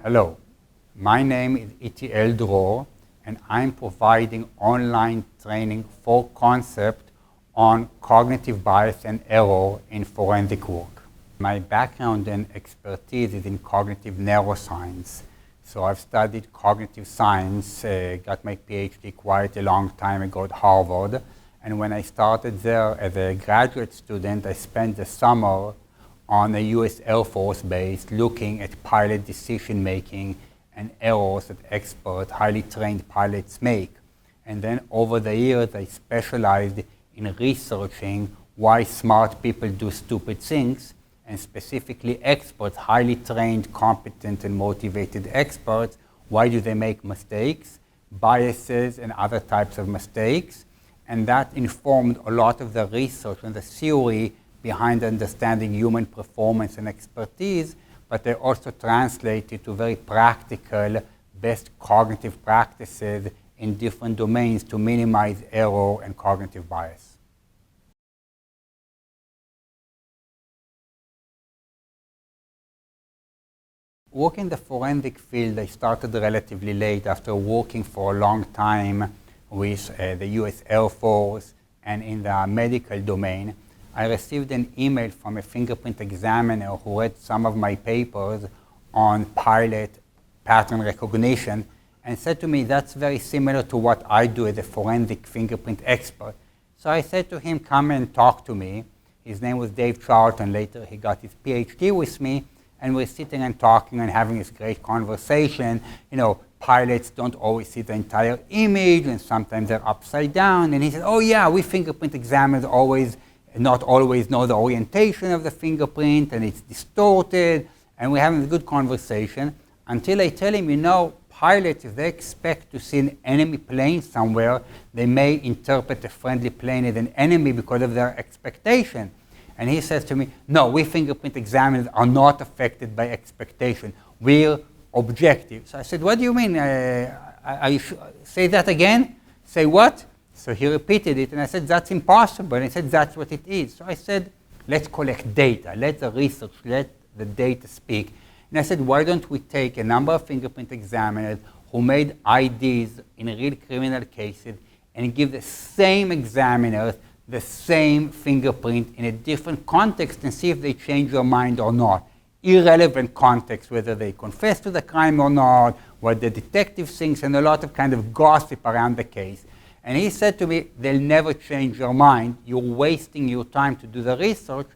Hello, my name is Dror, and I'm providing online training for concept on cognitive bias and error in forensic work. My background and expertise is in cognitive neuroscience. So I've studied cognitive science, got my PhD quite a long time ago at Harvard. And when I started there as a graduate student, I spent the summer on a US Air Force base looking at pilot decision making and errors that expert, highly trained pilots make. And then over the years, I specialized in researching why smart people do stupid things, and specifically experts, highly trained, competent, and motivated experts, why do they make mistakes, biases, and other types of mistakes. And that informed a lot of the research and the theory behind understanding human performance and expertise, but they also translated to very practical, best cognitive practices in different domains to minimize error and cognitive bias. Working in the forensic field, I started relatively late after working for a long time with the US Air Force and in the medical domain. I received an email from a fingerprint examiner who read some of my papers on pilot pattern recognition and said to me, that's very similar to what I do as a forensic fingerprint expert. So I said to him, come and talk to me. His name was Dave Charlton. Later he got his PhD with me, and we're sitting and talking and having this great conversation. You know, pilots don't always see the entire image, and sometimes they're upside down. And he said, oh yeah, we fingerprint examiners not always know the orientation of the fingerprint, and it's distorted, and we're having a good conversation until I tell him, you know, pilots, if they expect to see an enemy plane somewhere, they may interpret a friendly plane as an enemy because of their expectation. And he says to me, no, we fingerprint examiners are not affected by expectation. We're objective. So I said, what do you mean? Say that again? Say what? So he repeated it, and I said, that's impossible. And he said, that's what it is. So I said, let's collect data. Let the research, let the data speak. And I said, why don't we take a number of fingerprint examiners who made IDs in real criminal cases and give the same examiners the same fingerprint in a different context and see if they change their mind or not. Irrelevant context, whether they confess to the crime or not, what the detective thinks, and a lot of kind of gossip around the case. And he said to me, they'll never change your mind. You're wasting your time to do the research.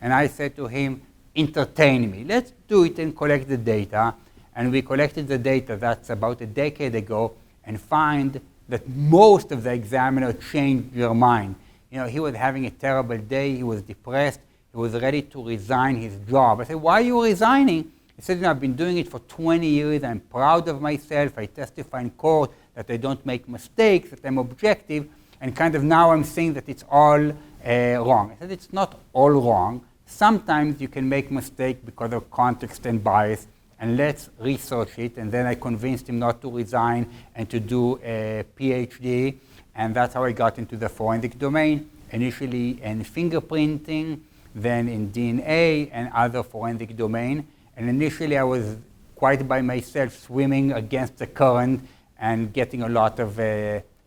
And I said to him, entertain me. Let's do it and collect the data. And we collected the data, that's about a decade ago, and find that most of the examiners changed their mind. You know, he was having a terrible day. He was depressed. He was ready to resign his job. I said, why are you resigning? He said, you know, I've been doing it for 20 years. I'm proud of myself. I testify in court that I don't make mistakes, that I'm objective, and kind of now I'm saying that it's all wrong. I said, it's not all wrong. Sometimes you can make mistakes because of context and bias, and let's research it. And then I convinced him not to resign and to do a PhD, and that's how I got into the forensic domain, initially in fingerprinting, then in DNA and other forensic domain. And initially I was quite by myself, swimming against the current and getting a lot of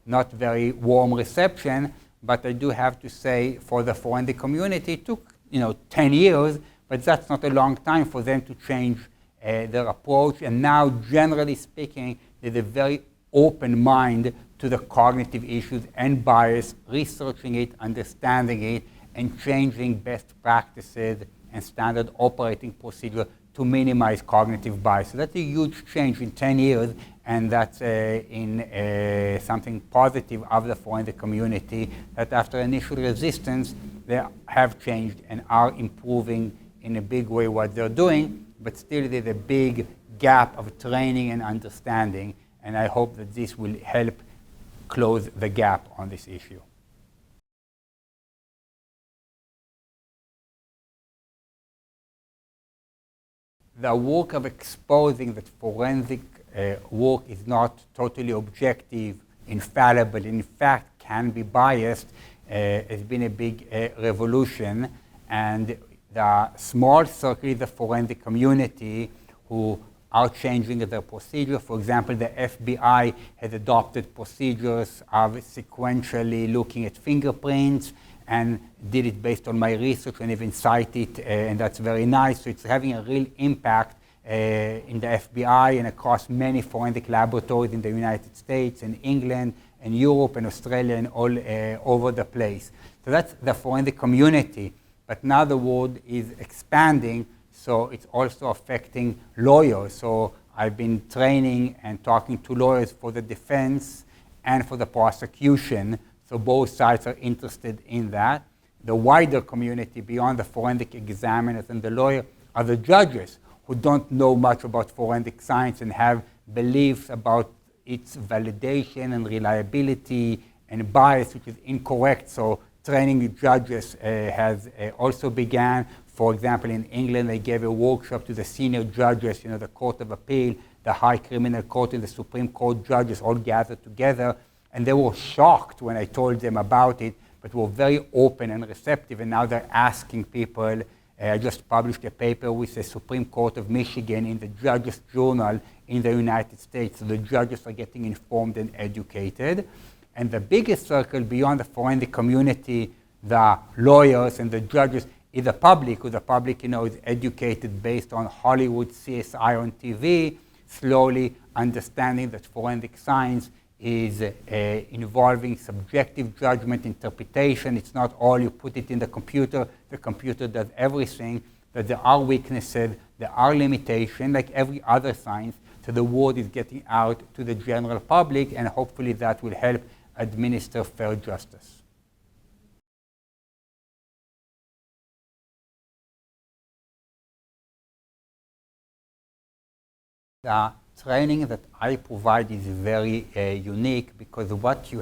not very warm reception. But I do have to say, for the forensic community, it took 10 years, but that's not a long time for them to change their approach. And now, generally speaking, there's a very open mind to the cognitive issues and bias, researching it, understanding it, and changing best practices and standard operating procedure to minimize cognitive bias. So that's a huge change in 10 years, and that's something positive of the forensic community, that after initial resistance, they have changed and are improving in a big way what they're doing, but still there's a big gap of training and understanding, and I hope that this will help close the gap on this issue. The work of exposing that forensic work is not totally objective, infallible, in fact can be biased, has been a big revolution. And the small circle is the forensic community who are changing their procedure. For example, the FBI has adopted procedures of sequentially looking at fingerprints and did it based on my research and even cite it, and that's very nice. So it's having a real impact in the FBI and across many forensic laboratories in the United States and England and Europe and Australia and all over the place. So that's the forensic community. But now the world is expanding, so it's also affecting lawyers. So I've been training and talking to lawyers for the defense and for the prosecution. So both sides are interested in that. The wider community beyond the forensic examiners and the lawyer are the judges who don't know much about forensic science and have beliefs about its validation and reliability and bias, which is incorrect. So training judges has also began. For example, in England, they gave a workshop to the senior judges, the Court of Appeal, the High Criminal Court, and the Supreme Court judges all gathered together. And they were shocked when I told them about it, but were very open and receptive. And now they're asking people. I just published a paper with the Supreme Court of Michigan in the Judges Journal in the United States. So the judges are getting informed and educated. And the biggest circle beyond the forensic community, the lawyers and the judges, is the public, who the public is educated based on Hollywood CSI on TV, slowly understanding that forensic science is involving subjective judgment, interpretation. It's not all you put it in the computer does everything, that there are weaknesses, there are limitations, like every other science. So the word is getting out to the general public, and hopefully that will help administer fair justice. The training that I provide is very unique because what you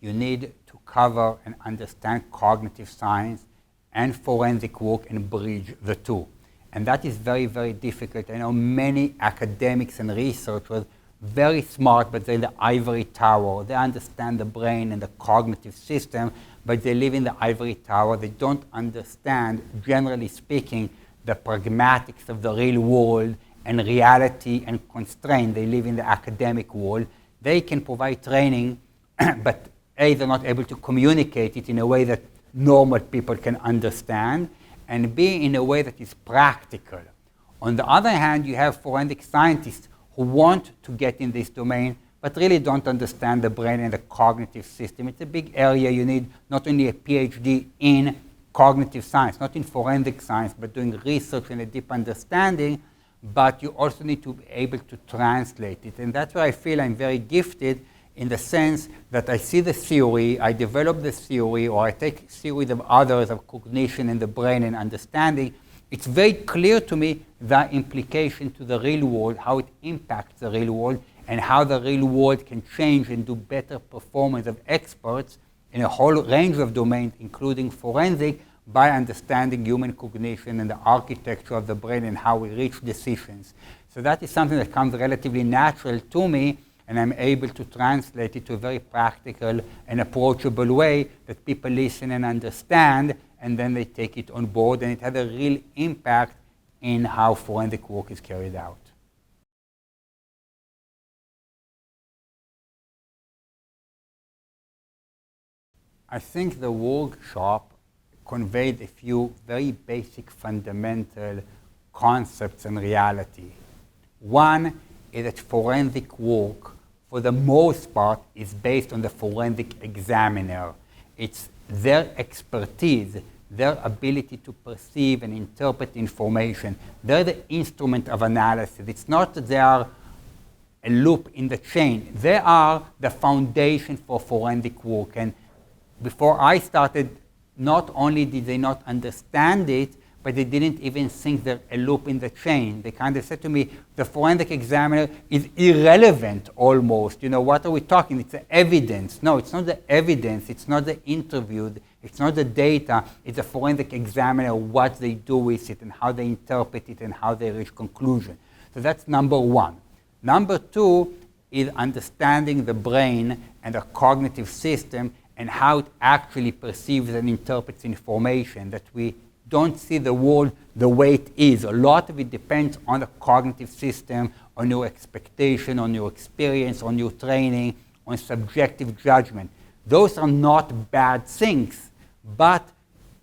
need to cover and understand cognitive science and forensic work and bridge the two. And that is very, very difficult. I know many academics and researchers, very smart, but they're in the ivory tower. They understand the brain and the cognitive system, but they live in the ivory tower. They don't understand, generally speaking, the pragmatics of the real world and reality and constraint. They live in the academic world. They can provide training, but A, they're not able to communicate it in a way that normal people can understand, and B, in a way that is practical. On the other hand, you have forensic scientists who want to get in this domain, but really don't understand the brain and the cognitive system. It's a big area. You need not only a PhD in cognitive science, not in forensic science, but doing research and a deep understanding, but you also need to be able to translate it. And that's where I feel I'm very gifted, in the sense that I see the theory, I develop the theory, or I take theories of others of cognition in the brain and understanding. It's very clear to me the implication to the real world, how it impacts the real world, and how the real world can change and do better performance of experts in a whole range of domains, including forensic, by understanding human cognition and the architecture of the brain and how we reach decisions. So that is something that comes relatively natural to me, and I'm able to translate it to a very practical and approachable way that people listen and understand, and then they take it on board, and it has a real impact in how forensic work is carried out. I think the workshop conveyed a few very basic fundamental concepts and reality. One is that forensic work, for the most part, is based on the forensic examiner. It's their expertise, their ability to perceive and interpret information. They're the instrument of analysis. It's not that they are a loop in the chain. They are the foundation for forensic work. And before I started, not only did they not understand it, but they didn't even think they're a loop in the chain. They kind of said to me, the forensic examiner is irrelevant almost. What are we talking? It's the evidence. No, it's not the evidence. It's not the interviewed. It's not the data. It's the forensic examiner, what they do with it and how they interpret it and how they reach conclusion. So that's number one. Number two is understanding the brain and the cognitive system and how it actually perceives and interprets information, that we don't see the world the way it is. A lot of it depends on the cognitive system, on your expectation, on your experience, on your training, on subjective judgment. Those are not bad things, but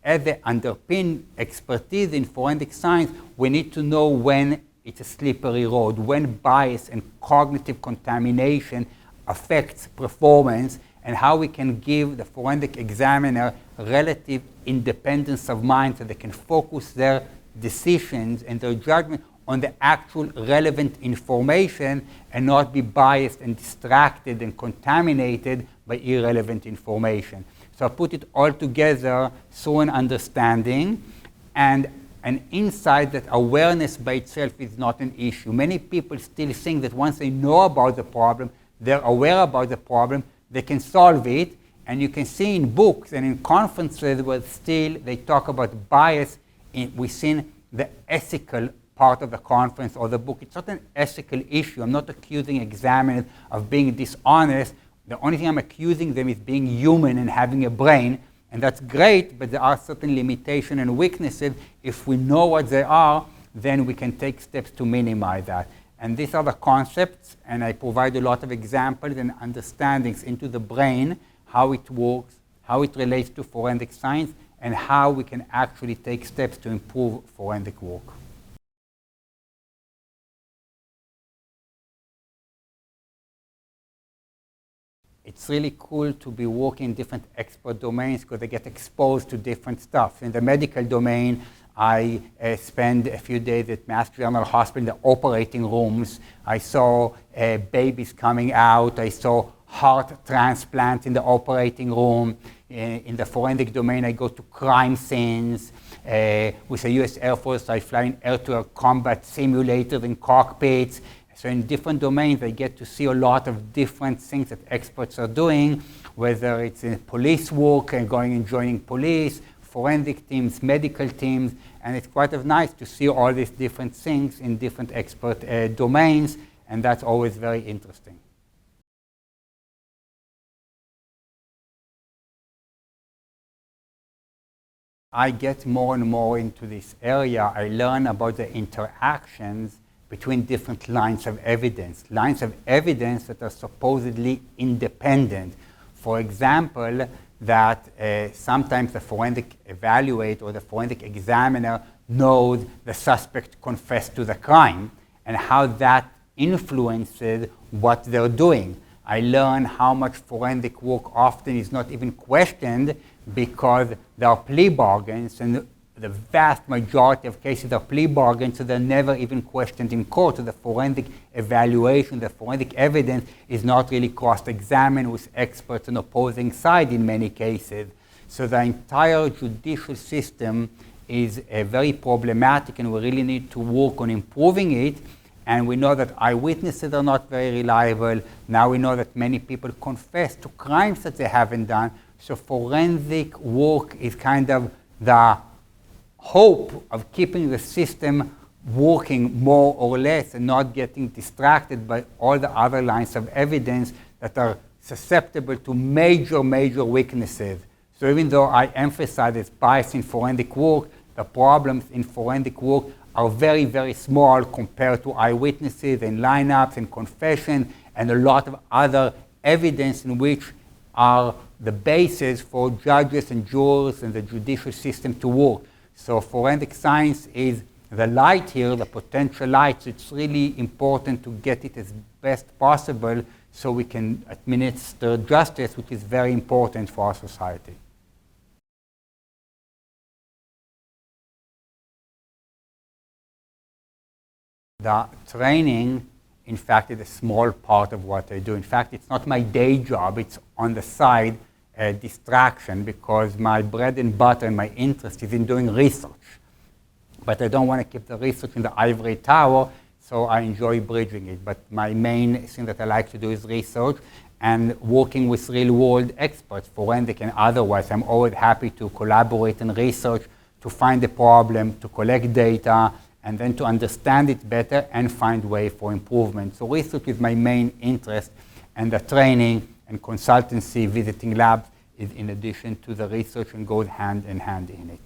as they underpin expertise in forensic science, we need to know when it's a slippery road, when bias and cognitive contamination affects performance, and how we can give the forensic examiner relative independence of mind so they can focus their decisions and their judgment on the actual relevant information and not be biased and distracted and contaminated by irrelevant information. So I put it all together through an understanding and an insight that awareness by itself is not an issue. Many people still think that once they know about the problem, they're aware about the problem, they can solve it. And you can see in books and in conferences where still they talk about bias within the ethical part of the conference or the book. It's not an ethical issue. I'm not accusing examiners of being dishonest. The only thing I'm accusing them is being human and having a brain. And that's great, but there are certain limitations and weaknesses. If we know what they are, then we can take steps to minimize that. And these are the concepts, and I provide a lot of examples and understandings into the brain, how it works, how it relates to forensic science, and how we can actually take steps to improve forensic work. It's really cool to be working in different expert domains because I get exposed to different stuff. In the medical domain, I spent a few days at Mass General Hospital in the operating rooms. I saw babies coming out. I saw heart transplants in the operating room. In the forensic domain, I go to crime scenes. With the US Air Force, I fly in air-to-air combat simulators in cockpits. So in different domains, I get to see a lot of different things that experts are doing, whether it's in police work and going and joining police, forensic teams, medical teams, and it's quite nice to see all these different things in different expert domains, and that's always very interesting. I get more and more into this area. I learn about the interactions between different lines of evidence that are supposedly independent. For example, that sometimes the forensic evaluator or the forensic examiner knows the suspect confessed to the crime and how that influences what they're doing. I learn how much forensic work often is not even questioned because there are plea bargains, and the vast majority of cases are plea bargains, so they're never even questioned in court. So the forensic evaluation, the forensic evidence is not really cross-examined with experts on opposing side in many cases. So the entire judicial system is very problematic, and we really need to work on improving it. And we know that eyewitnesses are not very reliable. Now we know that many people confess to crimes that they haven't done. So forensic work is kind of the hope of keeping the system working more or less and not getting distracted by all the other lines of evidence that are susceptible to major weaknesses. So even though I emphasize this bias in forensic work, the problems in forensic work are very small compared to eyewitnesses and lineups and confession and a lot of other evidence in which are the basis for judges and jurors and the judicial system to work. So forensic science is the light here, the potential light. So it's really important to get it as best possible so we can administer justice, which is very important for our society. The training, in fact, is a small part of what I do. In fact, it's not my day job. It's on the side distraction because my bread and butter and my interest is in doing research. But I don't want to keep the research in the ivory tower, so I enjoy bridging it. But my main thing that I like to do is research and working with real-world experts, forensic and otherwise. I'm always happy to collaborate and research, to find the problem, to collect data, and then to understand it better and find way for improvement. So research is my main interest, and the training and consultancy, visiting labs, is in addition to the research and goes hand in hand in it.